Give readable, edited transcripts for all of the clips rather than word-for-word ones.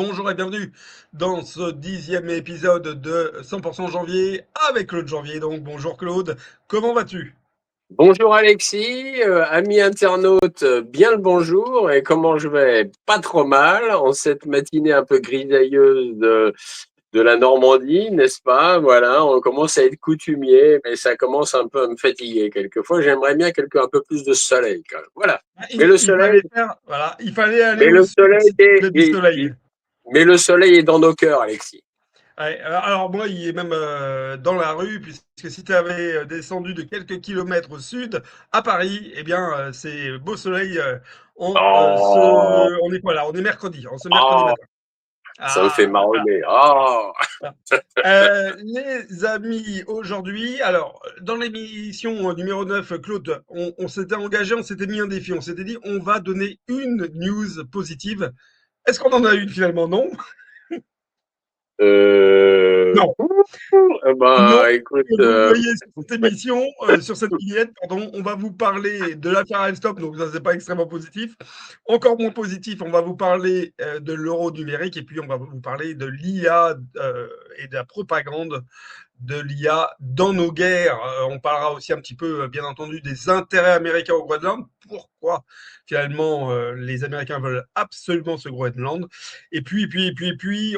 bonjour et bienvenue dans ce 10e épisode de 100% janvier avec Claude Janvier. Donc bonjour Claude, comment vas-tu? Bonjour Alexis, amis internautes, bien le bonjour. Et comment je vais? Pas trop mal en cette matinée un peu grisailleuse de la Normandie, n'est-ce pas? Voilà, on commence à être coutumier, mais ça commence un peu à me fatiguer quelquefois. J'aimerais bien un peu plus de soleil quand même. Voilà. Ah, Mais le il soleil, fallait faire, voilà, il fallait aller mais au le sud soleil si tu voulais du soleil. mais le soleil est dans nos cœurs, Alexis. Ouais, alors moi, il est même dans la rue, puisque si tu avais descendu de quelques kilomètres au sud, à Paris, eh bien, c'est beau soleil. Oh, On est quoi là? On est mercredi, on ce mercredi oh, matin. ça me fait Ah, voilà. marronner. Oh. Les amis, aujourd'hui, alors, dans l'émission numéro 9, Claude, on s'était engagé, on s'était mis un défi, on s'était dit, on va donner une news positive. Est-ce qu'on en a une finalement? Non. Euh, Non. Non. Bah, écoute, Comme vous le voyez sur cette émission, sur cette vignette, pardon, on va vous parler de l'affaire Alstom, donc ça, c'est pas extrêmement positif. Encore moins positif, on va vous parler de l'euro numérique et puis on va vous parler de l'IA et de la propagande de l'IA dans nos guerres. On parlera aussi un petit peu, bien entendu, des intérêts américains au Groenland. Pourquoi finalement les Américains veulent absolument ce Groenland. Et puis,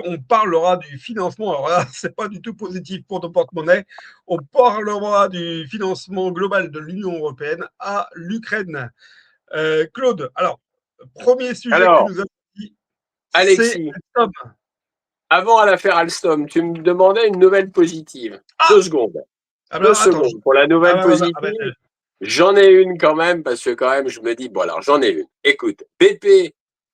on parlera du financement. Alors là, c'est pas du tout positif pour nos porte-monnaies. On parlera du financement global de l'Union européenne à l'Ukraine. Claude, alors, premier sujet que tu alors, nous as dit, c'est Alexis, Alstom. avant l'affaire Alstom, tu me demandais une nouvelle positive. Ah, Deux secondes. ah ben Deux alors, attends. secondes. Pour la Ah nouvelle ben, ah ben, positive, j'en ai une quand même, parce que quand même, je me dis, bon, alors j'en ai une. Écoute, BP,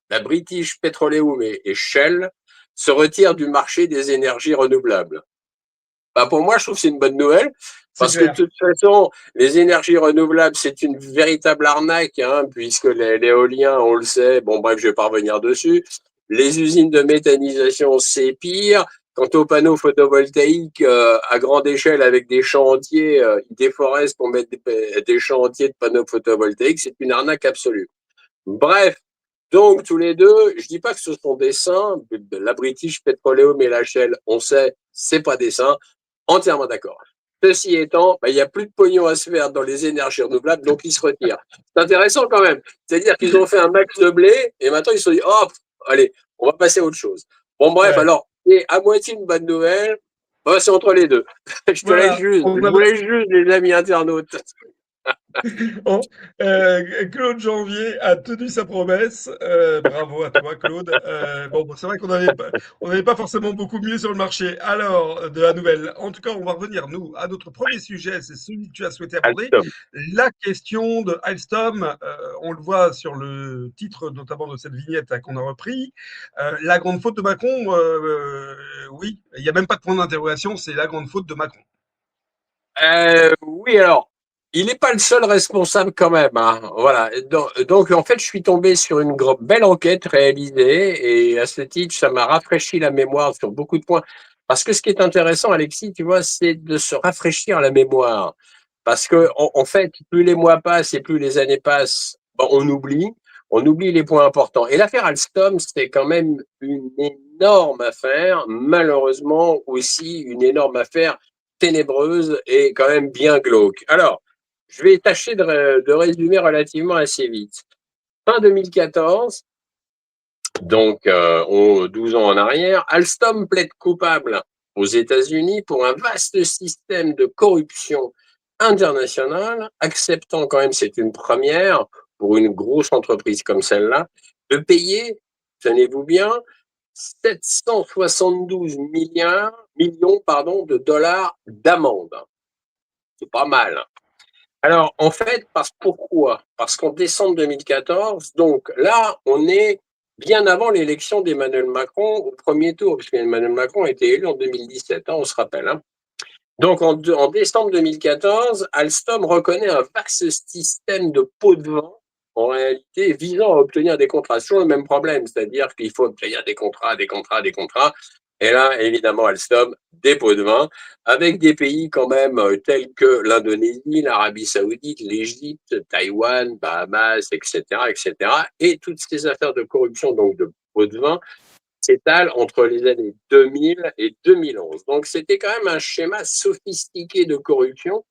la British Petroleum et Shell se retirent du marché des énergies renouvelables. Bah, pour moi, je trouve que c'est une bonne nouvelle, c'est parce que de clair. toute façon, les énergies renouvelables, c'est une véritable arnaque, hein, puisque l'éolien, on le sait, bon bref, je vais pas revenir dessus. Les usines de méthanisation, c'est pire. Quant aux panneaux photovoltaïques à grande échelle avec des champs entiers, ils déforestent pour mettre des champs entiers de panneaux photovoltaïques, c'est une arnaque absolue. Bref, donc tous les deux, je dis pas que ce sont des saints, la British Petroleum et la Shell, on sait, c'est pas des saints, entièrement d'accord. Ceci étant, bah, il n'y a plus de pognon à se faire dans les énergies renouvelables, donc ils se retirent. C'est intéressant quand même. C'est-à-dire qu'ils ont fait un max de blé et maintenant ils se sont dit, oh, allez, on va passer à autre chose. Bon, bref, Ouais. alors, et à moitié une bonne nouvelle, bah, c'est entre les deux. Je te laisse Voilà. juste, On je vous avait, laisse juste, les amis internautes. Oh, Claude Janvier a tenu sa promesse. Bravo à toi, Claude. Bon, c'est vrai on n'avait pas forcément beaucoup mieux sur le marché. Alors, de la nouvelle. En tout cas, on va revenir, nous, à notre premier sujet. C'est celui que tu as souhaité aborder. Alstom. La question de Alstom. On le voit sur le titre, notamment de cette vignette qu'on a repris. La grande faute de Macron, oui, il n'y a même pas de point d'interrogation. C'est la grande faute de Macron. Oui, alors, il n'est pas le seul responsable quand même, hein. Voilà. Donc, en fait, je suis tombé sur une belle enquête réalisée et à ce titre, ça m'a rafraîchi la mémoire sur beaucoup de points. Parce que ce qui est intéressant, Alexis, tu vois, c'est de se rafraîchir la mémoire. Parce que, en fait, plus les mois passent et plus les années passent, bon, on oublie les points importants. Et l'affaire Alstom, c'est quand même une énorme affaire, malheureusement aussi une énorme affaire ténébreuse et quand même bien glauque. Alors, je vais tâcher de résumer relativement assez vite. Fin 2014, donc 12 ans en arrière, Alstom plaide coupable aux États-Unis pour un vaste système de corruption internationale, acceptant quand même, c'est une première pour une grosse entreprise comme celle-là, de payer, tenez-vous bien, 772 millions de dollars d'amende. C'est pas mal. Alors, en fait, pourquoi? Parce qu'en décembre 2014, donc là, on est bien avant l'élection d'Emmanuel Macron au premier tour, puisque Emmanuel Macron a été élu en 2017, hein, on se rappelle. Hein. Donc, en décembre 2014, Alstom reconnaît un vaste système de pots de vent, en réalité, visant à obtenir des contrats. C'est toujours le même problème, c'est-à-dire qu'il faut obtenir des contrats, des contrats, des contrats. Et là, évidemment, Alstom, des pots de vin, avec des pays quand même tels que l'Indonésie, l'Arabie Saoudite, l'Égypte, Taïwan, Bahamas, etc., etc. Et toutes ces affaires de corruption, donc de pots de vin, s'étale entre les années 2000 et 2011. Donc c'était quand même un schéma sophistiqué de corruption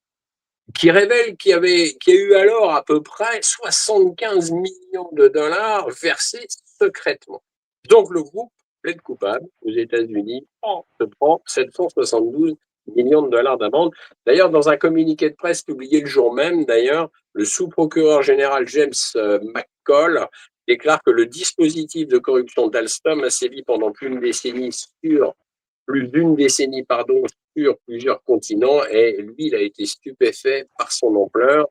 qui révèle qu'il y a eu alors à peu près 75 millions de dollars versés secrètement. Donc le groupe plaide coupable aux États-Unis se prend 772 millions de dollars d'amende. D'ailleurs, dans un communiqué de presse publié le jour même, d'ailleurs, le sous-procureur général James McCall déclare que le dispositif de corruption d'Alstom a sévi pendant plus d'une décennie, pardon, sur plusieurs continents, et lui, il a été stupéfait par son ampleur,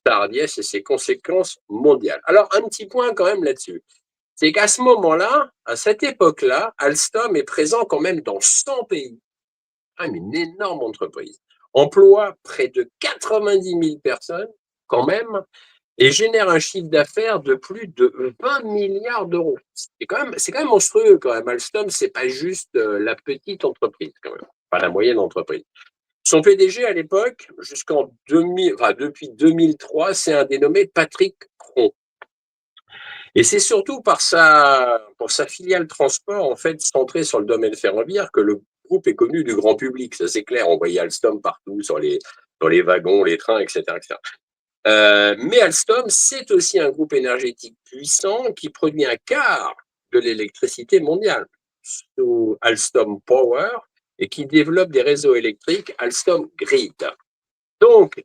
sa hardiesse et ses conséquences mondiales. Alors, un petit point quand même là-dessus, c'est qu'à ce moment-là, à cette époque-là, Alstom est présent quand même dans 100 pays, quand même une énorme entreprise, emploie près de 90 000 personnes quand même, et génère un chiffre d'affaires de plus de 20 milliards d'euros. C'est quand même monstrueux quand même. Alstom, c'est pas juste la petite entreprise quand même, pas la moyenne entreprise. Son PDG à l'époque, jusqu'en 2000, enfin, depuis 2003, c'est un dénommé Patrick Cron. Et c'est surtout pour sa filiale transport, en fait, centrée sur le domaine ferroviaire, que le groupe est connu du grand public. Ça, c'est clair. On voyait Alstom partout, dans les wagons, les trains, etc., etc. Mais Alstom, c'est aussi un groupe énergétique puissant qui produit un quart de l'électricité mondiale sous Alstom Power et qui développe des réseaux électriques Alstom Grid. Donc,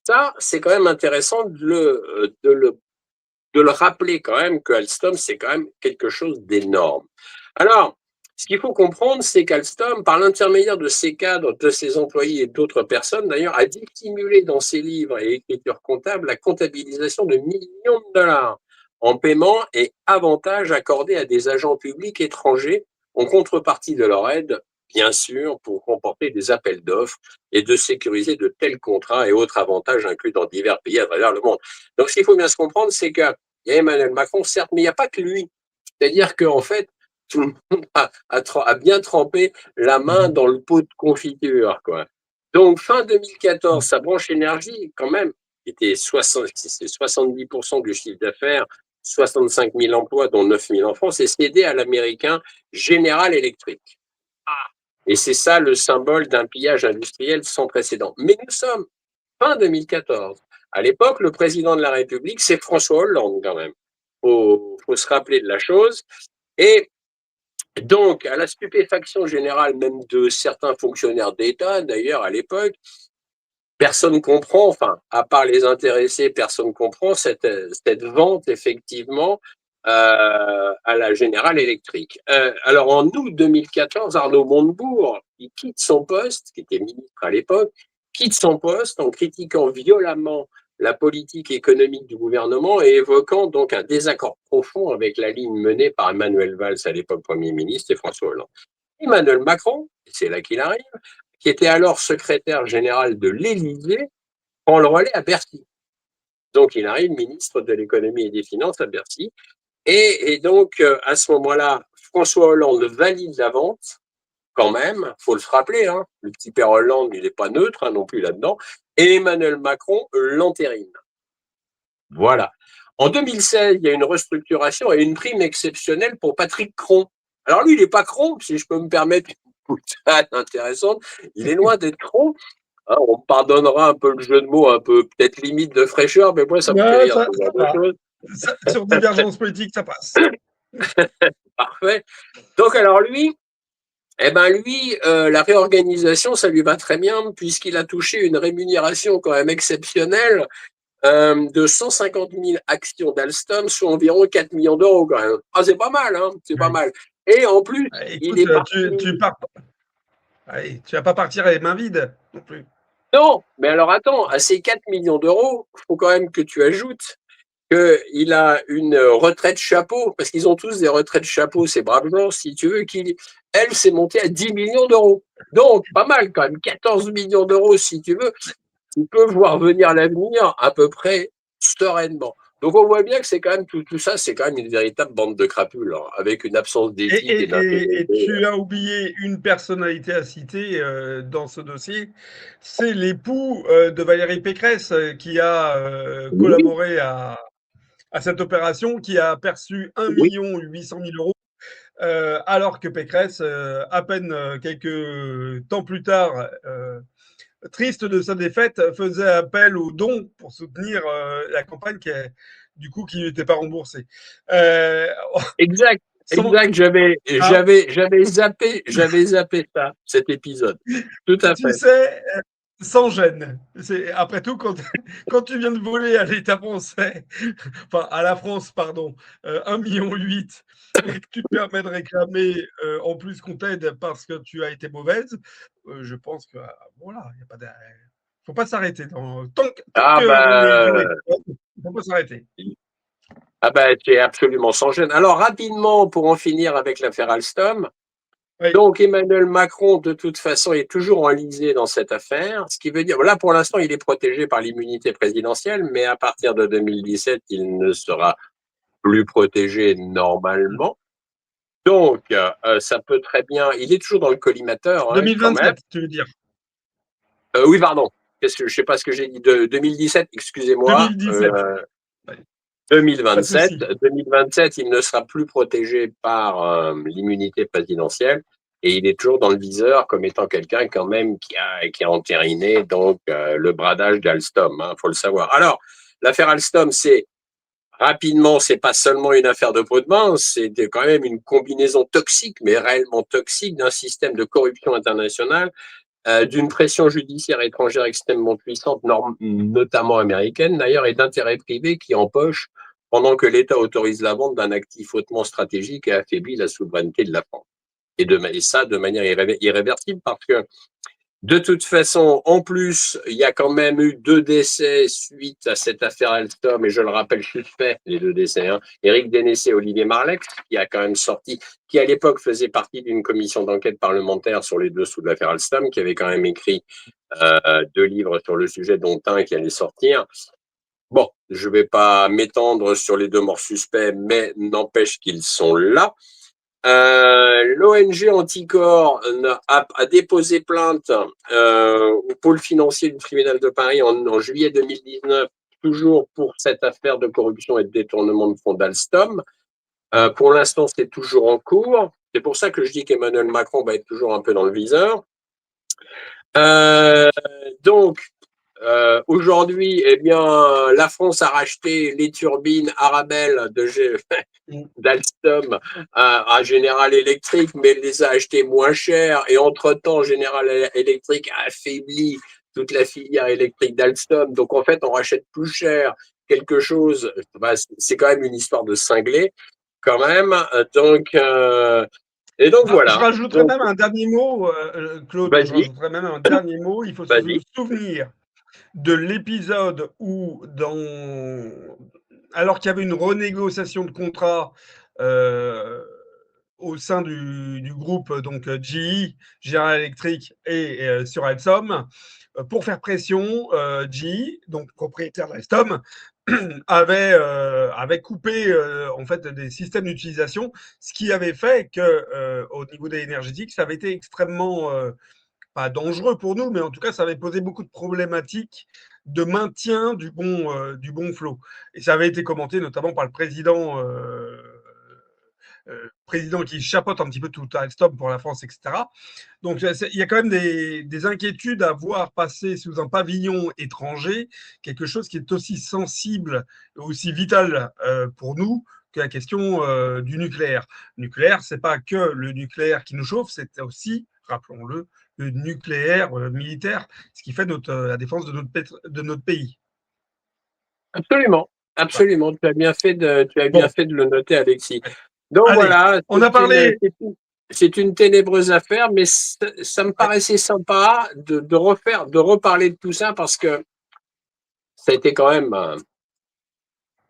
ça, c'est quand même intéressant de le rappeler quand même que Alstom, c'est quand même quelque chose d'énorme. Alors, ce qu'il faut comprendre, c'est qu'Alstom, par l'intermédiaire de ses cadres, de ses employés et d'autres personnes, d'ailleurs, a dissimulé dans ses livres et écritures comptables la comptabilisation de millions de dollars en paiement et avantages accordés à des agents publics étrangers en contrepartie de leur aide, bien sûr, pour remporter des appels d'offres et de sécuriser de tels contrats et autres avantages inclus dans divers pays à travers le monde. Donc, ce qu'il faut bien se comprendre, c'est qu'il y a Emmanuel Macron, certes, mais il n'y a pas que lui. C'est-à-dire qu'en fait, tout le monde a bien trempé la main dans le pot de confiture, quoi. Donc, fin 2014, sa branche énergie, quand même, était 70% du chiffre d'affaires, 65 000 emplois, dont 9 000 en France, et cédé à l'américain General Electric. Et c'est ça le symbole d'un pillage industriel sans précédent. Mais nous sommes fin 2014. À l'époque, le président de la République, c'est François Hollande quand même. Faut se rappeler de la chose. Et donc, à la stupéfaction générale même de certains fonctionnaires d'État, d'ailleurs, à l'époque, personne ne comprend, enfin, à part les intéressés, personne ne comprend cette vente, effectivement, à la Générale Électrique. Alors, en août 2014, Arnaud Montebourg, il quitte son poste, qui était ministre à l'époque, quitte son poste en critiquant violemment la politique économique du gouvernement et évoquant donc un désaccord profond avec la ligne menée par Emmanuel Valls, à l'époque Premier ministre, et François Hollande. Emmanuel Macron, c'est là qu'il arrive, qui était alors secrétaire général de l'Élysée, prend le relais à Bercy. Donc, il arrive ministre de l'économie et des finances à Bercy. Et donc, à ce moment-là, François Hollande valide la vente, quand même, il faut le se rappeler, hein, le petit père Hollande, il n'est pas neutre hein, non plus là-dedans, et Emmanuel Macron l'entérine. Voilà. En 2016, il y a une restructuration et une prime exceptionnelle pour Patrick Cron. Alors lui, il n'est pas Cron, si je peux me permettre une boutade intéressante. Il est loin d'être Cron. Hein, on me pardonnera un peu le jeu de mots, un peu peut-être limite de fraîcheur, mais moi, ça me fait Ouais, rire. ça va. Sur Divergence politique, ça passe. Parfait. Donc alors lui, eh ben lui, la réorganisation, ça lui va très bien puisqu'il a touché une rémunération quand même exceptionnelle de 150 000 actions d'Alstom, soit environ 4 millions d'euros quand même. Ah, c'est pas mal, hein, c'est pas Oui. mal. Et en plus, il Écoute, est parti. tu pars, allez, tu vas pas partir les mains vides non plus. Non, mais alors attends, à ces 4 millions d'euros, il faut quand même que tu ajoutes qu'il a une retraite chapeau, parce qu'ils ont tous des retraites chapeau, ces braves gens, si tu veux, elle s'est montée à 10 millions d'euros. Donc, pas mal quand même, 14 millions d'euros, si tu veux. Tu peux voir venir l'avenir à peu près sereinement. Donc, on voit bien que c'est quand même tout ça, c'est quand même une véritable bande de crapules, hein, avec une absence d'éthique et Et d'intégrité. tu as oublié une personnalité à citer dans ce dossier, c'est l'époux de Valérie Pécresse qui a Oui, collaboré à cette opération, qui a perçu 1 oui, 800 000 euros alors que Pécresse, à peine quelques temps plus tard, triste de sa défaite, faisait appel aux dons pour soutenir la campagne qui n'était pas remboursée. Exact, Sans, exact. hein, J'avais zappé ça, cet épisode. Tout à tu fait. sais, sans gêne. Après tout, quand tu viens de voler à l'État français, enfin à la France, pardon, 1,8 million, et que tu te permets de réclamer en plus qu'on t'aide parce que tu as été mauvaise, je pense que voilà, il n'y a pas de. Faut pas s'arrêter. Tant Ah qu'on est bah, joué, il ne faut pas s'arrêter. ah bah, tu es absolument sans gêne. Alors rapidement, pour en finir avec l'affaire Alstom, Oui. donc Emmanuel Macron, de toute façon, est toujours enlisé dans cette affaire, ce qui veut dire, là pour l'instant, il est protégé par l'immunité présidentielle, mais à partir de 2017, il ne sera plus protégé normalement. Donc, ça peut très bien. Il est toujours dans le collimateur, hein, quand même. 2027, tu veux dire. Oui, pardon. Qu'est-ce que je sais pas ce que j'ai dit de 2017. Excusez-moi. 2017. Ouais, pas de 2027. souci. 2027, il ne sera plus protégé par l'immunité présidentielle et il est toujours dans le viseur comme étant quelqu'un quand même qui a entériné donc le bradage d'Alstom. Faut le savoir. Alors, l'affaire Alstom, c'est rapidement, c'est pas seulement une affaire de peau de main, c'est quand même une combinaison toxique, mais réellement toxique, d'un système de corruption internationale, d'une pression judiciaire étrangère extrêmement puissante, notamment américaine d'ailleurs, et d'intérêts privés qui empochent pendant que l'État autorise la vente d'un actif hautement stratégique et affaiblit la souveraineté de la France. Et ça de manière irréversible parce que de toute façon, en plus, il y a quand même eu 2 décès suite à cette affaire Alstom, et je le rappelle, suspect, les 2 décès. Éric Dénessé et Olivier Marleix, qui a quand même sorti, qui à l'époque faisait partie d'une commission d'enquête parlementaire sur les dessous de l'affaire Alstom, qui avait quand même écrit 2 livres sur le sujet, dont un qui allait sortir. Bon, je ne vais pas m'étendre sur les 2 morts suspects, mais n'empêche qu'ils sont là. L'ONG Anticor a déposé plainte au pôle financier du tribunal de Paris en juillet 2019, toujours pour cette affaire de corruption et de détournement de fonds d'Alstom. Pour l'instant, c'est toujours en cours. C'est pour ça que je dis qu'Emmanuel Macron va être toujours un peu dans le viseur. Euh, donc, aujourd'hui, eh bien, la France a racheté les turbines Arabelle d'Alstom à General Electric, mais elle les a achetées moins cher. Et entre-temps, General Electric a affaibli toute la filière électrique d'Alstom. Donc, en fait, on rachète plus cher quelque chose. Bah, c'est quand même une histoire de cinglé, quand même. Et donc, Je voilà. rajouterais Donc, même un dernier mot, Claude, je vas-y, rajouterais même un dernier mot. Il faut se vas-y. souvenir de l'épisode où, alors qu'il y avait une renégociation de contrat euh, au sein du groupe GE, General Electric, et sur Alstom, pour faire pression, GE, donc propriétaire d'Alstom, avait coupé en fait des systèmes d'utilisation, ce qui avait fait que au niveau des énergétiques, ça avait été extrêmement pas dangereux pour nous, mais en tout cas, ça avait posé beaucoup de problématiques de maintien du bon flot. Et ça avait été commenté notamment par le président qui chapeaute un petit peu tout Alstom pour la France, etc. Donc, il y a quand même des inquiétudes à voir passer sous un pavillon étranger, quelque chose qui est aussi sensible, aussi vital pour nous que la question du nucléaire. Le nucléaire, c'est pas que le nucléaire qui nous chauffe, c'est aussi, rappelons-le, le nucléaire militaire, ce qui fait la défense de notre pays. Absolument, Voilà. absolument. Tu as bien Bon, fait de le noter, Alexis. Donc allez, voilà, on a parlé. c'est une ténébreuse affaire, mais ça me Ouais. paraissait sympa de reparler de tout ça parce que ça a été quand même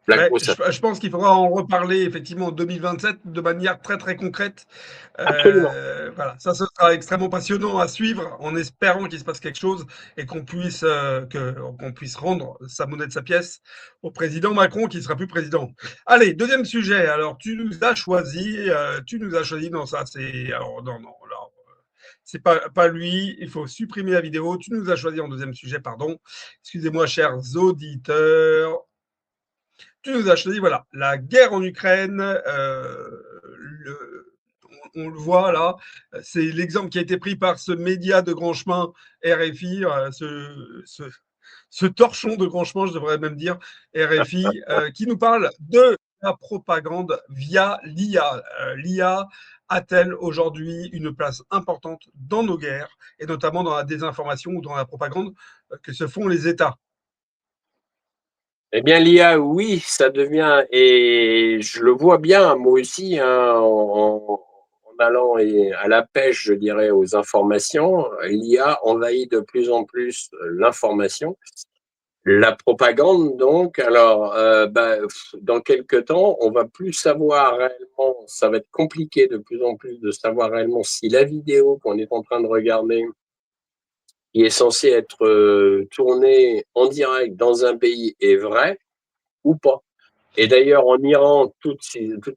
la Ouais, grosse affaire. je pense qu'il faudra en reparler effectivement en 2027 de manière très très concrète. Absolument. Voilà, ça ce sera extrêmement passionnant à suivre en espérant qu'il se passe quelque chose et qu'on puisse rendre sa monnaie de sa pièce au président Macron qui sera plus président. Allez, deuxième sujet. Alors tu nous as choisi. Non, ça c'est alors non non là, c'est pas lui. Il faut supprimer la vidéo. Tu nous as choisi en deuxième sujet, pardon. Excusez-moi, chers auditeurs. Tu nous as choisi, voilà, la guerre en Ukraine, On le voit là, c'est l'exemple qui a été pris par ce média de grand chemin RFI, ce torchon de grand chemin, je devrais même dire, RFI, qui nous parle de la propagande via l'IA. L'IA a-t-elle aujourd'hui une place importante dans nos guerres, et notamment dans la désinformation ou dans la propagande que se font les États? Eh bien, l'IA, oui, ça devient, et je le vois bien, moi aussi, hein, en allant à la pêche, je dirais, aux informations, l'IA envahit de plus en plus l'information. La propagande, donc, alors, dans quelques temps, on va plus savoir réellement, ça va être compliqué de plus en plus de savoir réellement si la vidéo qu'on est en train de regarder, qui est censée être tournée en direct dans un pays, est vraie ou pas. Et d'ailleurs, en Iran, toutes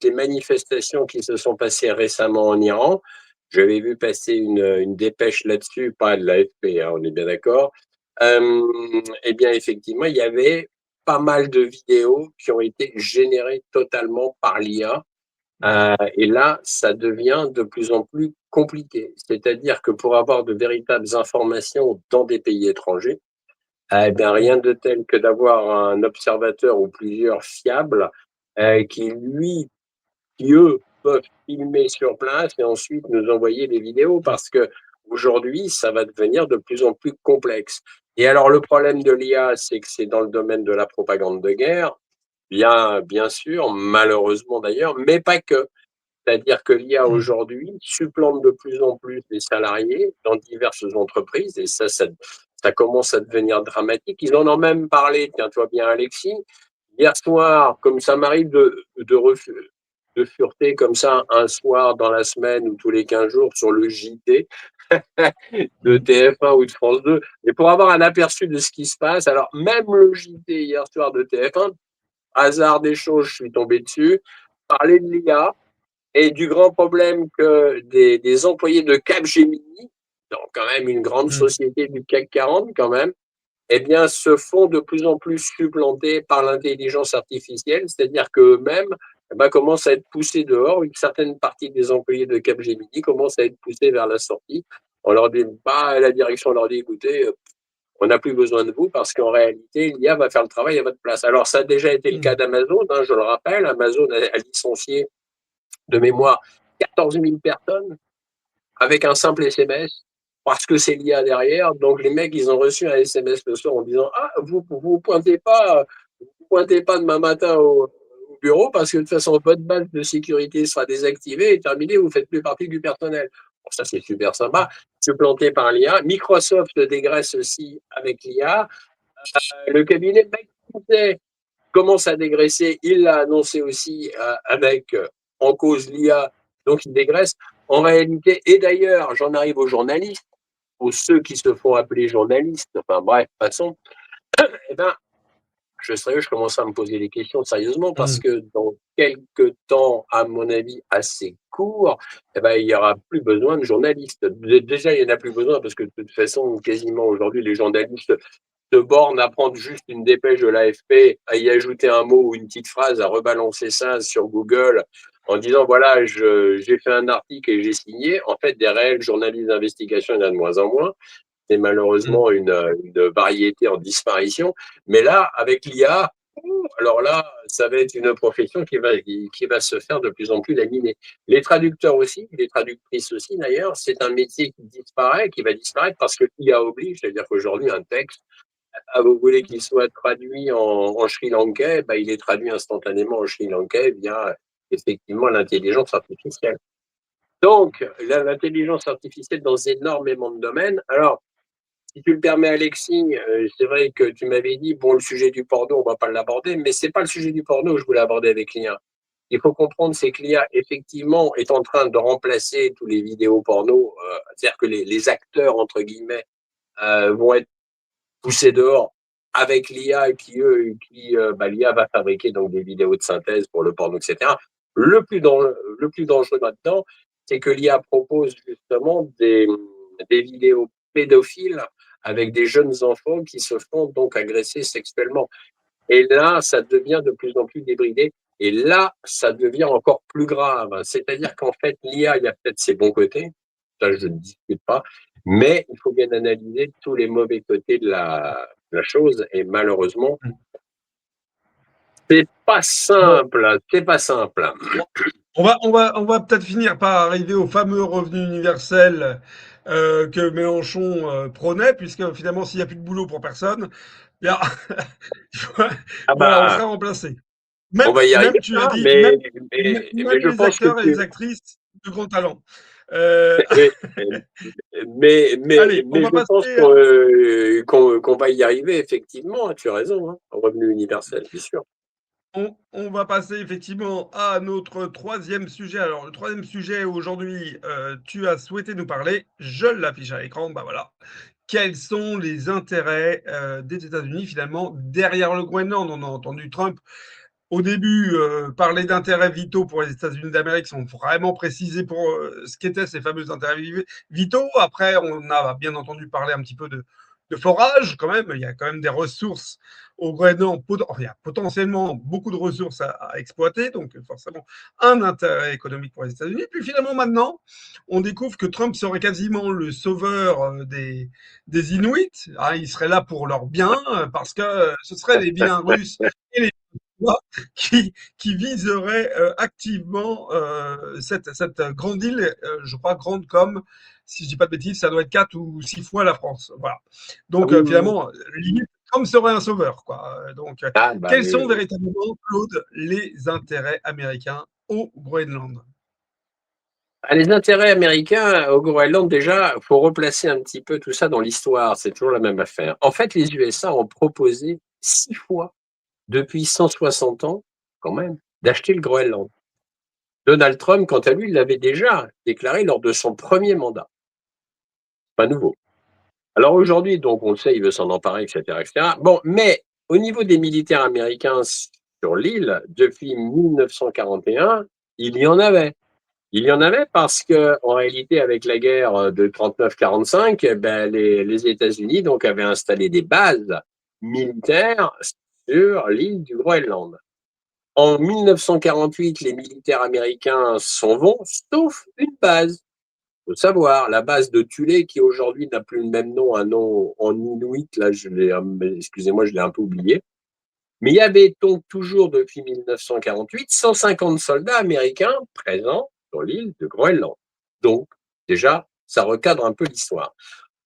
les manifestations qui se sont passées récemment en Iran, j'avais vu passer une dépêche là-dessus, pas de l'AFP, hein, on est bien d'accord. Eh bien, effectivement, il y avait pas mal de vidéos qui ont été générées totalement par l'IA. Et là, ça devient de plus en plus compliqué. C'est-à-dire que pour avoir de véritables informations dans des pays étrangers, eh bien, rien de tel que d'avoir un observateur ou plusieurs fiables qui, eux, peuvent filmer sur place et ensuite nous envoyer des vidéos parce que aujourd'hui, ça va devenir de plus en plus complexe. Et alors, le problème de l'IA, c'est que c'est dans le domaine de la propagande de guerre, bien sûr, malheureusement d'ailleurs, mais pas que. C'est-à-dire que l'IA aujourd'hui supplante de plus en plus les salariés dans diverses entreprises et ça commence à devenir dramatique. Ils en ont même parlé, tiens-toi bien Alexis, hier soir, comme ça m'arrive de fureter comme ça un soir dans la semaine ou tous les 15 jours sur le JT de TF1 ou de France 2, et pour avoir un aperçu de ce qui se passe, alors même le JT hier soir de TF1, hasard des choses, je suis tombé dessus, parler de l'IA, et du grand problème que des employés de Capgemini, donc quand même une grande société du CAC 40 quand même, eh bien, se font de plus en plus supplanter par l'intelligence artificielle, c'est-à-dire qu'eux-mêmes commencent à être poussés dehors. Une certaine partie des employés de Capgemini commencent à être poussés vers la sortie. On leur dit, la direction leur dit, écoutez, on n'a plus besoin de vous parce qu'en réalité, l'IA va faire le travail à votre place. Alors, ça a déjà été le cas d'Amazon, hein, je le rappelle. Amazon a licencié de mémoire 14 000 personnes avec un simple SMS parce que c'est l'IA derrière. Donc les mecs, ils ont reçu un SMS le soir en disant ah vous pointez pas demain matin au bureau parce que de toute façon votre base de sécurité sera désactivée et terminée, vous faites plus partie du personnel. Bon, ça c'est super sympa. Se planter par l'IA. Microsoft dégraisse aussi avec l'IA. Le cabinet McKinsey commence à dégraisser. Il l'a annoncé aussi avec en cause l'IA, donc il dégraisse. En réalité, et d'ailleurs, j'en arrive aux journalistes, aux ceux qui se font appeler journalistes, enfin bref, passons, eh ben, je commence à me poser des questions sérieusement parce que dans quelques temps, à mon avis, assez court, eh ben, il n'y aura plus besoin de journalistes. Déjà, il n'y en a plus besoin parce que de toute façon, quasiment aujourd'hui, les journalistes se bornent à prendre juste une dépêche de l'AFP, à y ajouter un mot ou une petite phrase, à rebalancer ça sur Google en disant voilà, j'ai fait un article et j'ai signé. En fait, des réels journalistes d'investigation, il y en a de moins en moins. C'est malheureusement une variété en disparition. Mais là, avec l'IA, alors là, ça va être une profession qui va se faire de plus en plus laminer. Les traducteurs aussi, les traductrices aussi d'ailleurs, c'est un métier qui disparaît, qui va disparaître parce que l'IA oblige, c'est-à-dire qu'aujourd'hui, un texte, vous voulez qu'il soit traduit en Sri Lankais, il est traduit instantanément en Sri Lankais via effectivement l'intelligence artificielle. Donc, l'intelligence artificielle dans énormément de domaines. Alors, si tu le permets, Alexis, c'est vrai que tu m'avais dit, bon, le sujet du porno, on ne va pas l'aborder, mais ce n'est pas le sujet du porno que je voulais aborder avec l'IA. Il faut comprendre, c'est que l'IA, effectivement, est en train de remplacer tous les vidéos porno, c'est-à-dire que les acteurs, entre guillemets, vont être poussés dehors avec l'IA l'IA va fabriquer donc des vidéos de synthèse pour le porno, etc. Le plus dangereux maintenant, c'est que l'IA propose justement des vidéos pédophiles avec des jeunes enfants qui se font donc agresser sexuellement. Et là, ça devient de plus en plus débridé. Et là, ça devient encore plus grave. C'est-à-dire qu'en fait, l'IA, il y a peut-être ses bons côtés, ça je ne discute pas, mais il faut bien analyser tous les mauvais côtés de la chose. Et malheureusement, c'est pas Bon, simple, c'est pas simple. on va peut-être finir par arriver au fameux revenu universel que Mélenchon prônait, puisque finalement, s'il n'y a plus de boulot pour personne, bien, Ah voilà, on bah, sera remplacé. on Même, va y arriver, même tu as hein, dit, mais, même, mais, même mais je les pense que acteurs et tu, les actrices de grand talent. Euh, mais, allez, on mais va je pense passer. qu'on va y arriver, effectivement, hein, tu as raison, hein, au revenu universel, bien sûr. On va passer effectivement à notre troisième sujet. Alors, le troisième sujet aujourd'hui, tu as souhaité nous parler, je l'affiche à l'écran, bah voilà. Quels sont les intérêts des États-Unis finalement derrière le Groenland? On a entendu Trump au début parler d'intérêts vitaux pour les États-Unis d'Amérique, sont vraiment précisés pour ce qu'étaient ces fameux intérêts vitaux. Après, on a bien entendu parler un petit peu de forage quand même. Il y a quand même des ressources au Groenland. Il y a potentiellement beaucoup de ressources à exploiter, donc forcément un intérêt économique pour les États-Unis. Puis finalement, maintenant, on découvre que Trump serait quasiment le sauveur des Inuits. Ah, il serait là pour leur bien, parce que ce seraient les vilains russes et les qui viserait activement cette grande île, je crois grande comme, si je dis pas de bêtises, ça doit être 4 ou 6 fois la France. Voilà. Ah Donc oui, oui, oui. finalement, limite, Trump serait un sauveur, quoi. Donc, Ah bah quels oui, sont oui. véritablement, Claude, les intérêts américains au Groenland? Ah, les intérêts américains au Groenland, déjà, il faut replacer un petit peu tout ça dans l'histoire. C'est toujours la même affaire. En fait, les USA ont proposé 6 fois, depuis 160 ans, quand même, d'acheter le Groenland. Donald Trump, quant à lui, l'avait déjà déclaré lors de son premier mandat. Pas nouveau. Alors aujourd'hui, donc, on le sait, il veut s'en emparer, etc., etc. Bon, mais au niveau des militaires américains sur l'île, depuis 1941, il y en avait. Il y en avait parce que, en réalité, avec la guerre de 39-45, ben, les États-Unis donc avaient installé des bases militaires sur l'île du Groenland. En 1948, les militaires américains s'en vont, sauf une base. Il faut savoir, la base de Tulé, qui aujourd'hui n'a plus le même nom, un nom en inuit, là, excusez-moi, je l'ai un peu oublié. Mais il y avait donc toujours depuis 1948 150 soldats américains présents sur l'île de Groenland. Donc, déjà, ça recadre un peu l'histoire.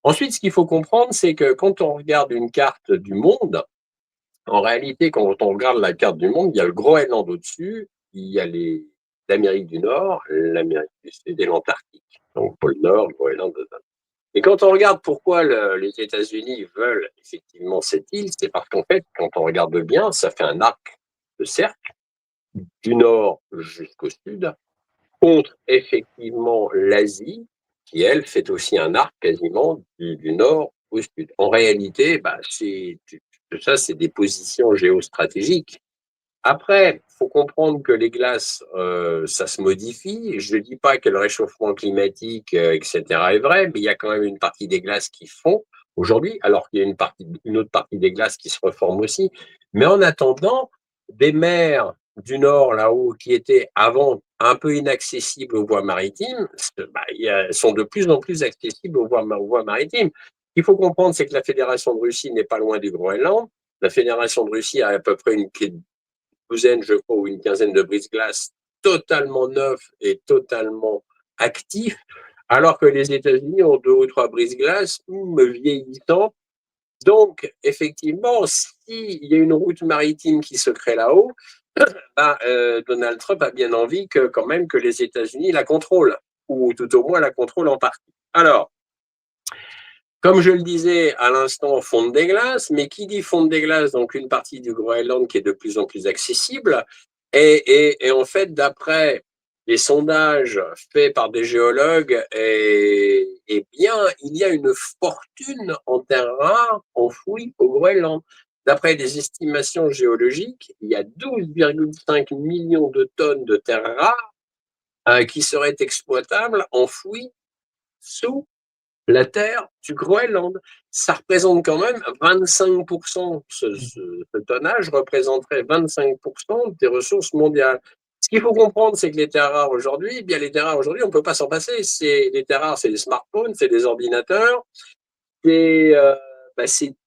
Ensuite, ce qu'il faut comprendre, c'est que quand on regarde une carte du monde, en réalité, quand on regarde la carte du monde, il y a le Groenland au-dessus, il y a l'Amérique du Nord, l'Amérique du Sud et l'Antarctique. Donc, pôle Nord, le Groenland. Et quand on regarde pourquoi les États-Unis veulent effectivement cette île, c'est parce qu'en fait, quand on regarde bien, ça fait un arc de cercle du nord jusqu'au sud contre effectivement l'Asie, qui elle fait aussi un arc quasiment du nord au sud. En réalité, bah, ça, c'est des positions géostratégiques. Après, il faut comprendre que les glaces, ça se modifie. Je ne dis pas que le réchauffement climatique, etc., est vrai, mais il y a quand même une partie des glaces qui fondent aujourd'hui, alors qu'il y a une autre partie des glaces qui se reforment aussi. Mais en attendant, des mers du Nord, là-haut, qui étaient avant un peu inaccessibles aux voies maritimes, bah, sont de plus en plus accessibles aux voies maritimes. Ce qu'il faut comprendre, c'est que la Fédération de Russie n'est pas loin du Groenland. La Fédération de Russie a à peu près une douzaine, je crois, ou une quinzaine de brise-glaces totalement neufs et totalement actifs, alors que les États-Unis ont 2 ou 3 brise-glaces vieillissants. Donc, effectivement, s'il y a une route maritime qui se crée là-haut, ben, Donald Trump a bien envie que, quand même, que les États-Unis la contrôlent, ou tout au moins la contrôlent en partie. Alors, comme je le disais à l'instant, fonte des glaces, mais qui dit fonte des glaces, donc une partie du Groenland qui est de plus en plus accessible, et en fait, d'après les sondages faits par des géologues, eh bien, il y a une fortune en terres rares enfouie au Groenland. D'après des estimations géologiques, il y a 12,5 millions de tonnes de terres rares qui seraient exploitables, enfouies sous la terre du Groenland. Ça représente quand même 25%, ce tonnage représenterait 25% des ressources mondiales. Ce qu'il faut comprendre, c'est que les terres rares aujourd'hui, eh bien les terres rares aujourd'hui, on ne peut pas s'en passer. Les terres rares, c'est les smartphones, c'est les ordinateurs, c'est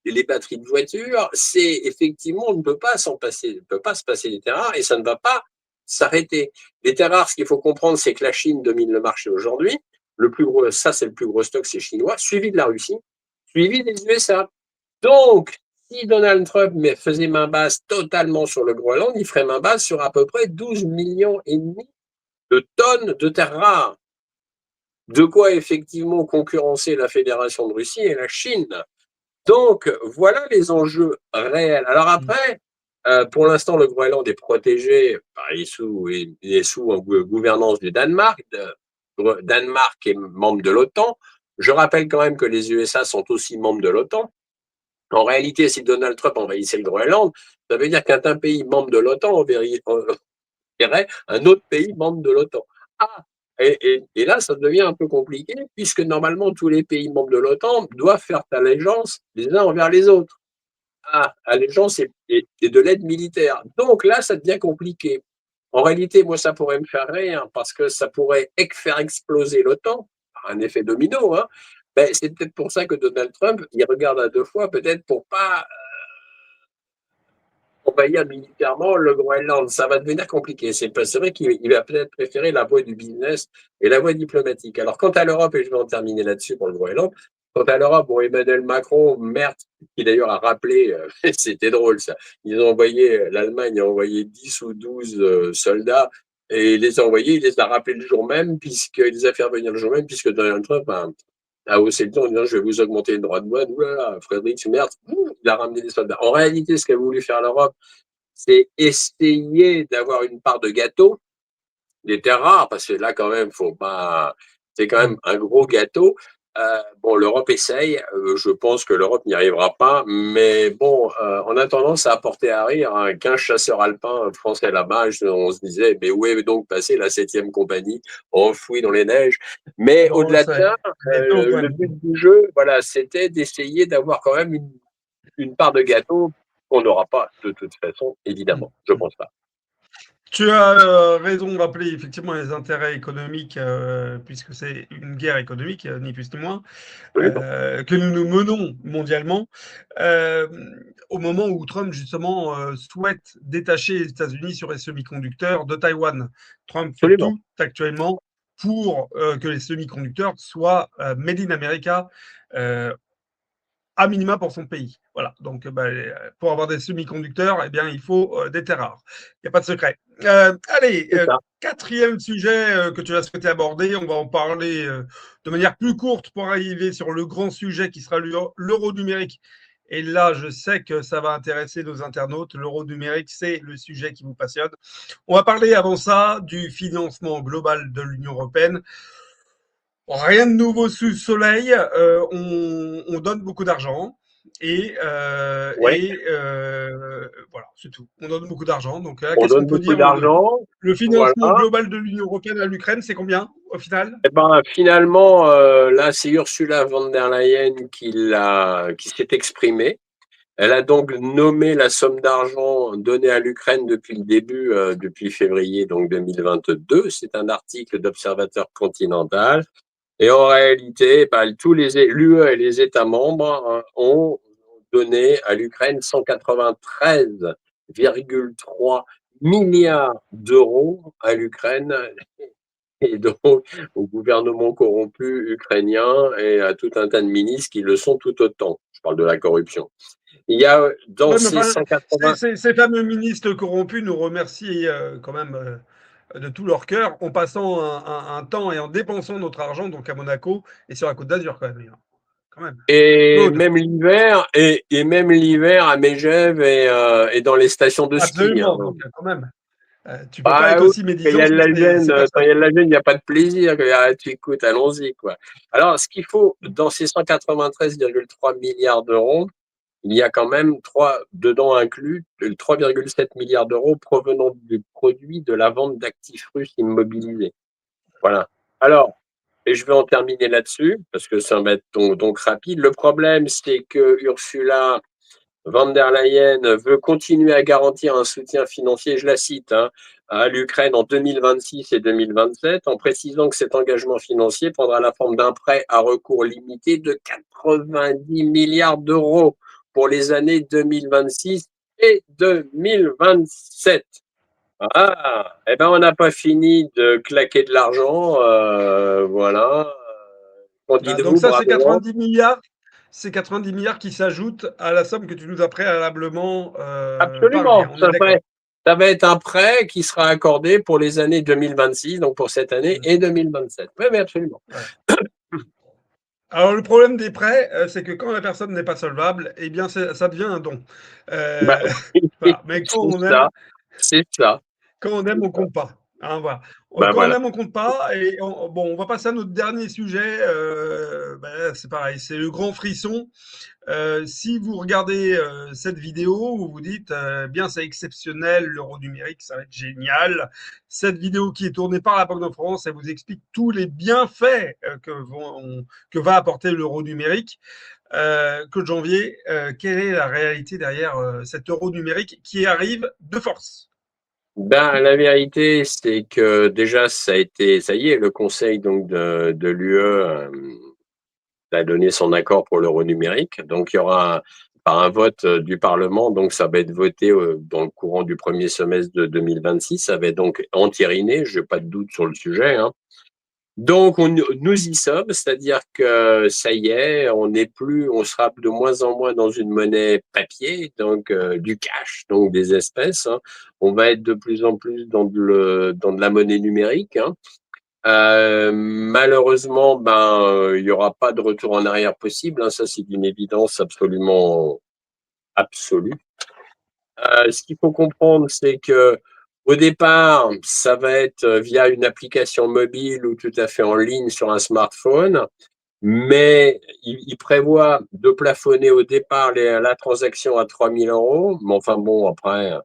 les batteries de voiture. C'est effectivement, on ne peut pas s'en passer, on ne peut pas se passer des terres rares et ça ne va pas s'arrêter. Les terres rares, ce qu'il faut comprendre, c'est que la Chine domine le marché aujourd'hui. Le plus gros, ça c'est le plus gros stock, c'est chinois, suivi de la Russie, suivi des USA. Donc, si Donald Trump faisait main basse totalement sur le Groenland, il ferait main basse sur à peu près 12 millions et demi de tonnes de terres rares. De quoi effectivement concurrencer la Fédération de Russie et la Chine. Donc, voilà les enjeux réels. Alors après, pour l'instant, le Groenland est protégé sous gouvernance du Danemark. Danemark est membre de l'OTAN. Je rappelle quand même que les USA sont aussi membres de l'OTAN. En réalité, si Donald Trump envahissait le Groenland, ça veut dire qu'un pays membre de l'OTAN enverrait un autre pays membre de l'OTAN. Ah, et là, ça devient un peu compliqué, puisque normalement, tous les pays membres de l'OTAN doivent faire allégeance les uns envers les autres. Ah, allégeance et de l'aide militaire. Donc là, ça devient compliqué. En réalité, moi, ça pourrait me faire rire, parce que ça pourrait faire exploser l'OTAN, par un effet domino. Hein. Ben, c'est peut-être pour ça que Donald Trump, il regarde à deux fois, peut-être pour pas envahir militairement le Groenland. Ça va devenir compliqué. C'est vrai qu'il va peut-être préférer la voie du business et la voie diplomatique. Alors, quant à l'Europe, et je vais en terminer là-dessus pour le Groenland, quant à l'Europe, bon, Emmanuel Macron, merde, qui d'ailleurs a rappelé, c'était drôle ça, l'Allemagne a envoyé 10 ou 12 soldats et il les a envoyés, il les a rappelés le jour même, puisqu'il les a fait revenir le jour même, puisque Donald Trump a haussé le ton en disant je vais vous augmenter les droits de douane. Oulala, Frédéric Merz, il a ramené des soldats. En réalité, ce qu'a voulu faire l'Europe, c'est essayer d'avoir une part de gâteau, des terres rares, parce que là, quand même, faut pas. C'est quand même un gros gâteau. Bon, l'Europe essaye. Je pense que l'Europe n'y arrivera pas. Mais bon, on a tendance à apporter à rire 15 chasseurs alpins français là-bas. On se disait, mais où est donc passée la 7e compagnie, enfouie dans les neiges? Mais Bon, au-delà de c'est ça, bientôt, quand le même. but du jeu, voilà, c'était d'essayer d'avoir quand même une part de gâteau qu'on n'aura pas de toute façon, évidemment. Je pense pas. Tu as raison de rappeler effectivement les intérêts économiques, puisque c'est une guerre économique, ni plus ni moins, Absolument. que nous menons mondialement, au moment où Trump justement souhaite détacher les États-Unis sur les semi-conducteurs de Taïwan. Trump fait Absolument. tout actuellement pour que les semi-conducteurs soient made in America, euh, à minima pour son pays. Voilà. Donc, pour avoir des semi-conducteurs, eh bien, il faut des terres rares. Il n'y a pas de secret. Allez, C'est ça. quatrième sujet que tu as souhaité aborder. On va en parler de manière plus courte pour arriver sur le grand sujet qui sera l'euro numérique. Et là, je sais que ça va intéresser nos internautes. L'euro numérique, c'est le sujet qui vous passionne. On va parler avant ça du financement global de l'Union européenne. Rien de nouveau sous le soleil. On donne beaucoup d'argent Ouais. voilà, c'est tout. On donne beaucoup d'argent. Donc là, On qu'est-ce qu'on donne peut beaucoup dire d'argent. le Voilà. financement global de l'Union européenne à l'Ukraine, c'est combien au final? Et ben, finalement, là, c'est Ursula von der Leyen qui s'est exprimée. Elle a donc nommé la somme d'argent donnée à l'Ukraine depuis le début, depuis février donc 2022. C'est un article d'Observateur Continental. Et en réalité, l'UE et les États membres ont donné à l'Ukraine 193,3 milliards d'euros à l'Ukraine et donc au gouvernement corrompu ukrainien et à tout un tas de ministres qui le sont tout autant. Je parle de la corruption. Il y a dans Oui, mais ces enfin, 180. ces fameux ministres corrompus nous remercient quand même de tout leur cœur en passant un temps et en dépensant notre argent donc à Monaco et sur la Côte d'Azur quand même. Quand même. Et Claude, même l'hiver, et même l'hiver à Megève et dans les stations de ski. Hein. absolument. Donc quand même. Tu peux pas Ah être oui, aussi quand il y médisant a de la envers gêne, ces quand il personnes. y a de la gêne, il n'y a pas de plaisir. Tu écoutes, allons-y, quoi. Alors, ce qu'il faut, dans ces 193,3 milliards d'euros, il y a quand même dedans inclus, 3,7 milliards d'euros provenant du produit de la vente d'actifs russes immobilisés. Voilà. Alors, Et je vais en terminer là-dessus, parce que ça va être donc rapide. Le problème, c'est que Ursula von der Leyen veut continuer à garantir un soutien financier, je la cite, hein, à l'Ukraine en 2026 et 2027, en précisant que cet engagement financier prendra la forme d'un prêt à recours limité de 90 milliards d'euros pour les années 2026 et 2027. Ah, eh ben on n'a pas fini de claquer de l'argent, voilà. Qu'en Ah, donc dites-vous, ça, c'est bravo? 90 milliards. C'est 90 milliards qui s'ajoutent à la somme que tu nous as préalablement parlé. Absolument, On est d'accord. ça va être un prêt qui sera accordé pour les années 2026, donc pour cette année, et 2027. Oui, mais absolument. Voilà. Alors, le problème des prêts, c'est que quand la personne n'est pas solvable, eh bien, ça devient un don. Bah, Euh, oui, voilà. Mais c'est ça, c'est ça. quand on aime, on compte pas. Hein, voilà. Bah Quand on voilà. aime, on compte pas. Et bon, on va passer à notre dernier sujet. C'est pareil, c'est le grand frisson. Si vous regardez cette vidéo, vous vous dites, bien, c'est exceptionnel, l'euro numérique, ça va être génial. Cette vidéo qui est tournée par la Banque de France, elle vous explique tous les bienfaits que va apporter l'euro numérique. Claude Janvier, quelle est la réalité derrière cet euro numérique qui arrive de force? Ben, la vérité, c'est que déjà, ça y est, le Conseil donc de l'UE a donné son accord pour l'euro numérique. Donc, il y aura par un vote du Parlement, donc ça va être voté dans le courant du premier semestre de 2026. Ça va être donc entériné, je n'ai pas de doute sur le sujet, hein. Donc, nous y sommes, c'est-à-dire que ça y est, on sera de moins en moins dans une monnaie papier, donc du cash, donc des espèces, hein. On va être de plus en plus dans de la monnaie numérique, hein. Malheureusement, il n'y aura pas de retour en arrière possible, hein. Ça, c'est d'une évidence absolument absolue. Ce qu'il faut comprendre, c'est que au départ, ça va être via une application mobile ou tout à fait en ligne sur un smartphone, mais il prévoit de plafonner au départ la transaction à 3 000 euros. Mais enfin bon, après,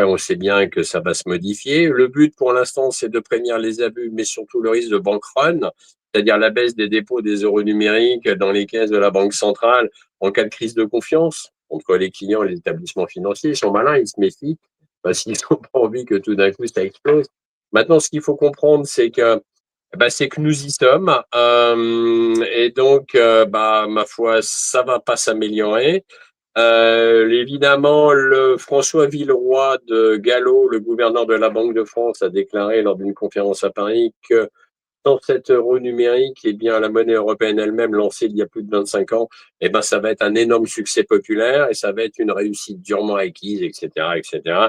on sait bien que ça va se modifier. Le but pour l'instant, c'est de prévenir les abus, mais surtout le risque de bank run, c'est-à-dire la baisse des dépôts des euros numériques dans les caisses de la Banque centrale en cas de crise de confiance entre les clients et les établissements financiers. Ils sont malins, ils se méfient parce qu'ils n'ont pas envie que tout d'un coup ça explose. Maintenant, ce qu'il faut comprendre, c'est que nous y sommes. Et donc, ma foi, ça va pas s'améliorer. Évidemment, le François Villeroy de Gallo, le gouverneur de la Banque de France, a déclaré lors d'une conférence à Paris que dans cet euro numérique, eh bien, la monnaie européenne elle-même, lancée il y a plus de 25 ans, eh ben, ça va être un énorme succès populaire et ça va être une réussite durement acquise, etc., etc.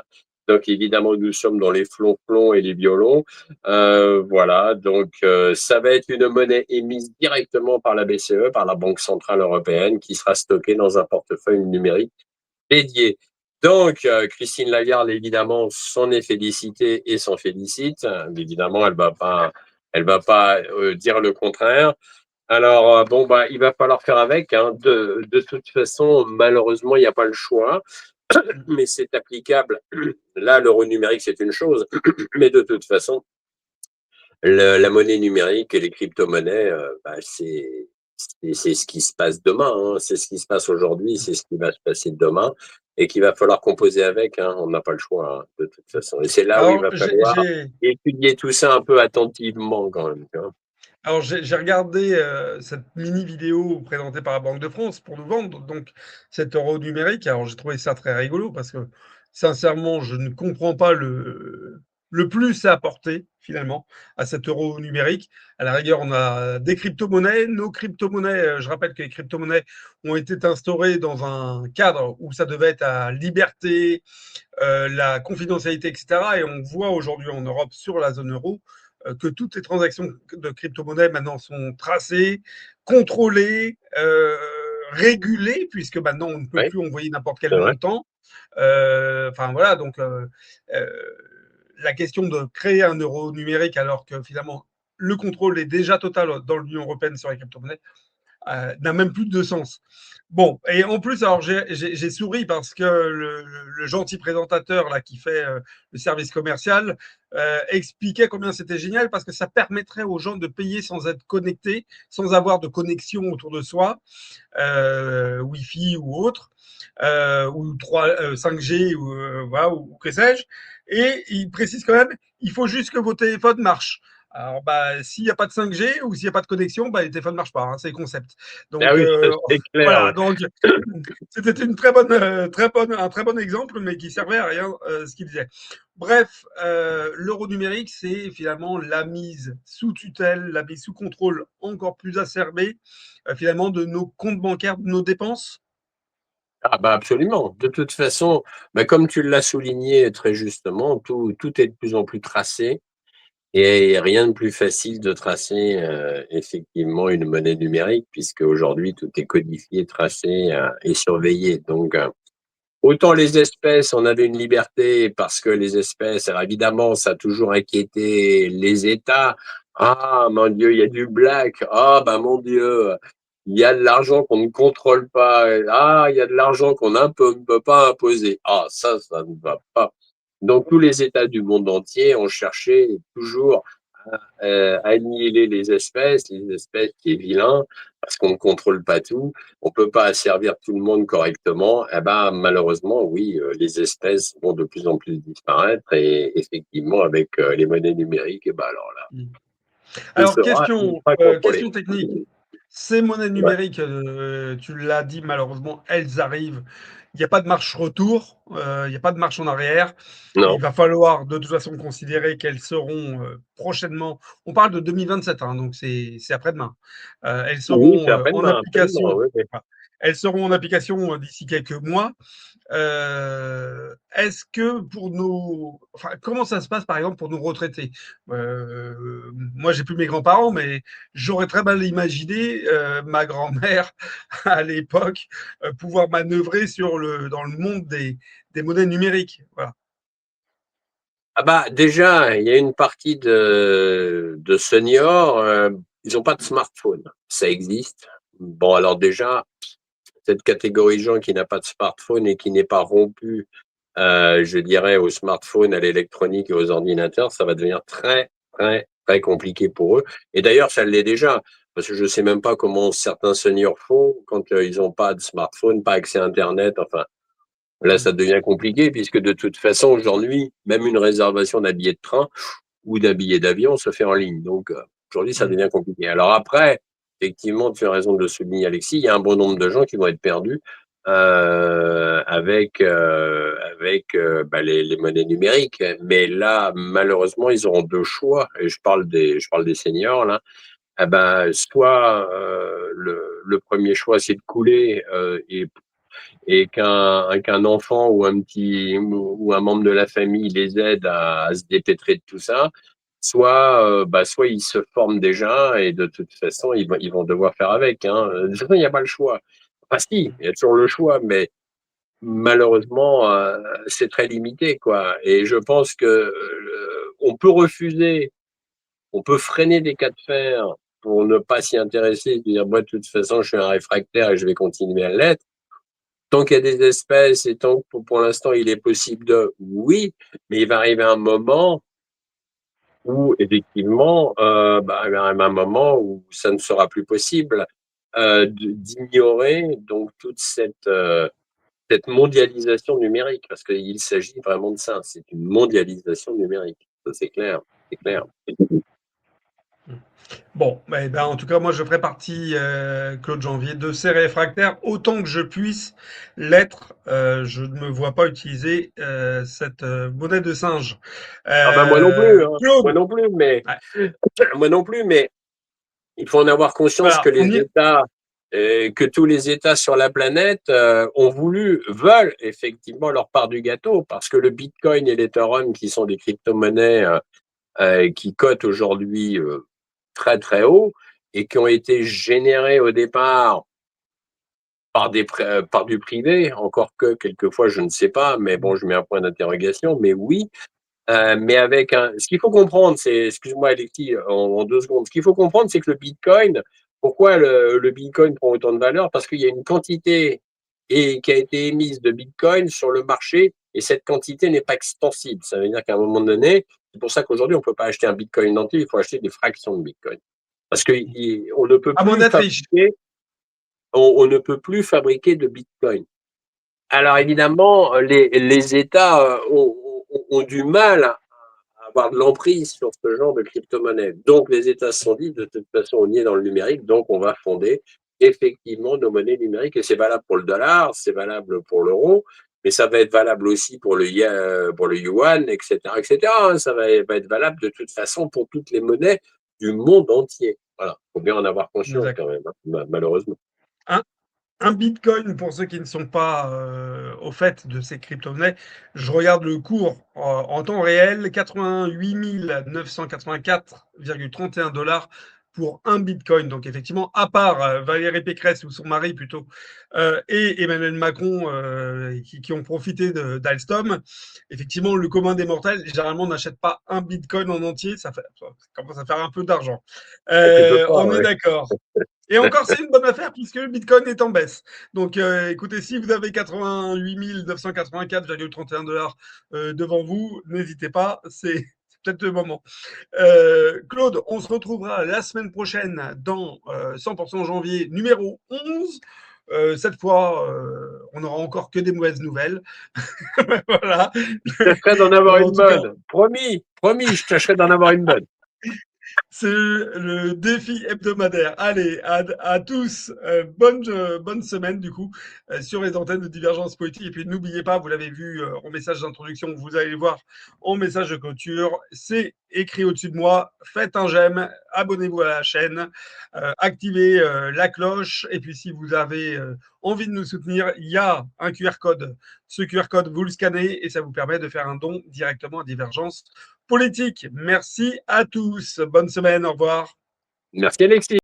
Donc, évidemment, nous sommes dans les flonflons et les violons. Voilà. Donc, ça va être une monnaie émise directement par la BCE, par la Banque Centrale Européenne, qui sera stockée dans un portefeuille numérique dédié. Donc, Christine Lagarde, évidemment, s'en est félicitée et s'en félicite. Évidemment, elle va pas dire le contraire. Alors, il va falloir faire avec, hein. De toute façon, malheureusement, il n'y a pas le choix, mais c'est applicable. Là, l'euro numérique, c'est une chose, mais de toute façon, la monnaie numérique et les crypto-monnaies, c'est ce qui se passe demain, hein. C'est ce qui se passe aujourd'hui, c'est ce qui va se passer demain et qu'il va falloir composer avec, hein. On n'a pas le choix, hein, de toute façon. Et c'est là où il Alors, va falloir étudier tout ça un peu attentivement quand même, tu vois. j'ai regardé cette mini vidéo présentée par la Banque de France pour nous vendre donc cet euro numérique. Alors, j'ai trouvé ça très rigolo parce que sincèrement, je ne comprends pas le plus à apporter finalement à cet euro numérique. À la rigueur, on a des crypto-monnaies. Nos crypto-monnaies, je rappelle que les crypto-monnaies ont été instaurées dans un cadre où ça devait être à liberté, la confidentialité, etc. Et on voit aujourd'hui en Europe, sur la zone euro, que toutes les transactions de crypto-monnaie maintenant sont tracées, contrôlées, régulées, puisque maintenant on ne peut Oui, plus envoyer n'importe quel c'est vrai. montant. Enfin voilà, donc euh, la question de créer un euro numérique alors que finalement le contrôle est déjà total dans l'Union européenne sur les crypto-monnaies, n'a même plus de sens. Bon, et en plus, alors j'ai souri parce que le gentil présentateur là qui fait le service commercial expliquait combien c'était génial parce que ça permettrait aux gens de payer sans être connectés, sans avoir de connexion autour de soi, Wi-Fi ou autre, ou 5G ou, voilà, ou que sais-je. Et il précise quand même, il faut juste que vos téléphones marchent. Alors, bah, s'il n'y a pas de 5G ou s'il n'y a pas de connexion, bah, les téléphones ne marchent pas. Hein, c'est le concept. Ah Donc, oui, c'est clair. voilà. Ouais. Donc, c'était un très bon exemple, mais qui servait à rien ce qu'il disait. Bref, l'euro numérique, c'est finalement la mise sous tutelle, la mise sous contrôle encore plus acerbée, finalement, de nos comptes bancaires, de nos dépenses. Ah bah absolument. De toute façon, bah comme tu l'as souligné très justement, tout est de plus en plus tracé et rien de plus facile de tracer effectivement une monnaie numérique puisque aujourd'hui tout est codifié, tracé et surveillé. Donc autant les espèces, on avait une liberté parce que les espèces, alors évidemment, ça a toujours inquiété les États. Ah, mon Dieu, il y a du black. Ah, ben mon Dieu, il y a de l'argent qu'on ne contrôle pas. Ah, il y a de l'argent qu'on ne peut pas imposer. Ah, ça ne va pas. Donc, tous les États du monde entier ont cherché toujours annihiler les espèces qui est vilain, parce qu'on ne contrôle pas tout, on ne peut pas asservir tout le monde correctement. Eh ben, malheureusement, oui, les espèces vont de plus en plus disparaître et effectivement, avec les monnaies numériques, eh ben, alors là, tout Alors, sera ultra question contrôlé. technique. Ces monnaies Ouais. numériques, tu l'as dit, malheureusement, elles arrivent. Il n'y a pas de marche retour, il n'y a pas de marche en arrière. Non. Il va falloir de toute façon considérer qu'elles seront prochainement. On parle de 2027, hein, donc c'est après-demain. Elles Oui, seront c'est à peine, en absolument. application. Oui, oui. Voilà. Elles seront en application d'ici quelques mois. Est-ce que pour nos, enfin, comment ça se passe par exemple pour nos retraités? Moi, j'ai plus mes grands-parents, mais j'aurais très mal imaginé ma grand-mère à l'époque pouvoir manœuvrer dans le monde des monnaies numériques. Voilà. Ah bah déjà, il y a une partie de seniors, ils n'ont pas de smartphone. Ça existe. Bon, alors déjà, cette catégorie de gens qui n'a pas de smartphone et qui n'est pas rompu, je dirais, au smartphone, à l'électronique et aux ordinateurs, ça va devenir très, très, très compliqué pour eux. Et d'ailleurs, ça l'est déjà, parce que je ne sais même pas comment certains seniors font quand ils n'ont pas de smartphone, pas accès à Internet. Enfin, là, ça devient compliqué, puisque de toute façon, aujourd'hui, même une réservation d'un billet de train ou d'un billet d'avion se fait en ligne. Donc, aujourd'hui, ça Mm. devient compliqué. Alors après, effectivement, tu as raison de le souligner, Alexis, il y a un bon nombre de gens qui vont être perdus avec les monnaies numériques. Mais là, malheureusement, ils auront deux choix. Et je parle des seniors là. Eh ben, soit le premier choix, c'est de couler et qu'un enfant ou un petit ou un membre de la famille les aide à se dépêtrer de tout ça, soit ils se forment déjà et de toute façon ils vont devoir faire avec. Hein. De toute façon, il n'y a pas le choix. Enfin, si, il y a toujours le choix, mais malheureusement, c'est très limité, quoi. Et je pense que on peut refuser, on peut freiner des cas de fer pour ne pas s'y intéresser, dire moi de toute façon je suis un réfractaire et je vais continuer à l'être. Tant qu'il y a des espèces et tant que pour l'instant il est possible de, oui, mais il va arriver un moment où effectivement, il va arriver un moment où ça ne sera plus possible d'ignorer donc toute cette mondialisation numérique, parce qu'il s'agit vraiment de ça, c'est une mondialisation numérique, ça c'est clair, c'est clair. Bon, eh ben, en tout cas, moi, je ferai partie, Claude Janvier, de ces réfractaires autant que je puisse l'être. Je ne me vois pas utiliser cette monnaie de singe. Ah ben moi non plus, hein. Claude, Moi non plus, mais ouais, moi non plus, mais il faut en avoir conscience que voilà, les États, que tous les États sur la planète veulent effectivement leur part du gâteau, parce que le Bitcoin et l'Ethereum, qui sont des crypto-monnaies qui cotent aujourd'hui très très haut et qui ont été générées au départ par du privé, encore que quelquefois je ne sais pas, mais bon, je mets un point d'interrogation, mais oui, mais avec un. Ce qu'il faut comprendre, c'est, excuse-moi Alexis, en 2 secondes, ce qu'il faut comprendre, c'est que le Bitcoin, Pourquoi le Bitcoin prend autant de valeur? Parce qu'il y a une quantité qui a été émise de Bitcoin sur le marché et cette quantité n'est pas extensible. Ça veut dire qu'à un moment donné, c'est pour ça qu'aujourd'hui, on ne peut pas acheter un Bitcoin entier, il faut acheter des fractions de Bitcoin. Parce qu'on ne peut À moins plus d'être riche. fabriquer, on ne peut plus fabriquer de Bitcoin. Alors évidemment, les États ont du mal à avoir de l'emprise sur ce genre de crypto-monnaie. Donc les États se sont dit, de toute façon, on y est dans le numérique, donc on va fonder effectivement nos monnaies numériques. Et c'est valable pour le dollar, c'est valable pour l'euro, mais ça va être valable aussi pour le yuan, etc., etc. Ça va être valable de toute façon pour toutes les monnaies du monde entier. Voilà, il faut bien en avoir conscience quand même, hein, malheureusement. Un, un Bitcoin, pour ceux qui ne sont pas au fait de ces crypto-monnaies, je regarde le cours en temps réel, 88 984,31 $ pour un Bitcoin. Donc effectivement, à part Valérie Pécresse ou son mari plutôt, et Emmanuel Macron qui ont profité d'Alstom, effectivement, le commun des mortels, généralement, n'achète pas un Bitcoin en entier, ça commence à faire un peu d'argent. Ah, tu peux pas, On est ouais. d'accord. Et encore, c'est une bonne affaire puisque le Bitcoin est en baisse. Donc, écoutez, si vous avez 88 984,31 $ devant vous, n'hésitez pas, c'est peut-être le moment. Claude, on se retrouvera la semaine prochaine dans 100% janvier numéro 11. Cette fois, on n'aura encore que des mauvaises nouvelles. Voilà. Je tâcherai d'en avoir En une tout cas, bonne. Promis, promis, je tâcherai d'en avoir une bonne. c'est le défi hebdomadaire. Allez, à tous, bonne semaine du coup sur les antennes de Divergence Politique. Et puis n'oubliez pas, vous l'avez vu en message d'introduction, vous allez le voir en message de clôture, c'est écrit au-dessus de moi. Faites un j'aime, abonnez-vous à la chaîne, activez la cloche. Et puis si vous avez envie de nous soutenir, il y a un QR code. Ce QR code, vous le scannez et ça vous permet de faire un don directement à Divergence Politique. Merci à tous. Bonne semaine. Au revoir. Merci Alexis.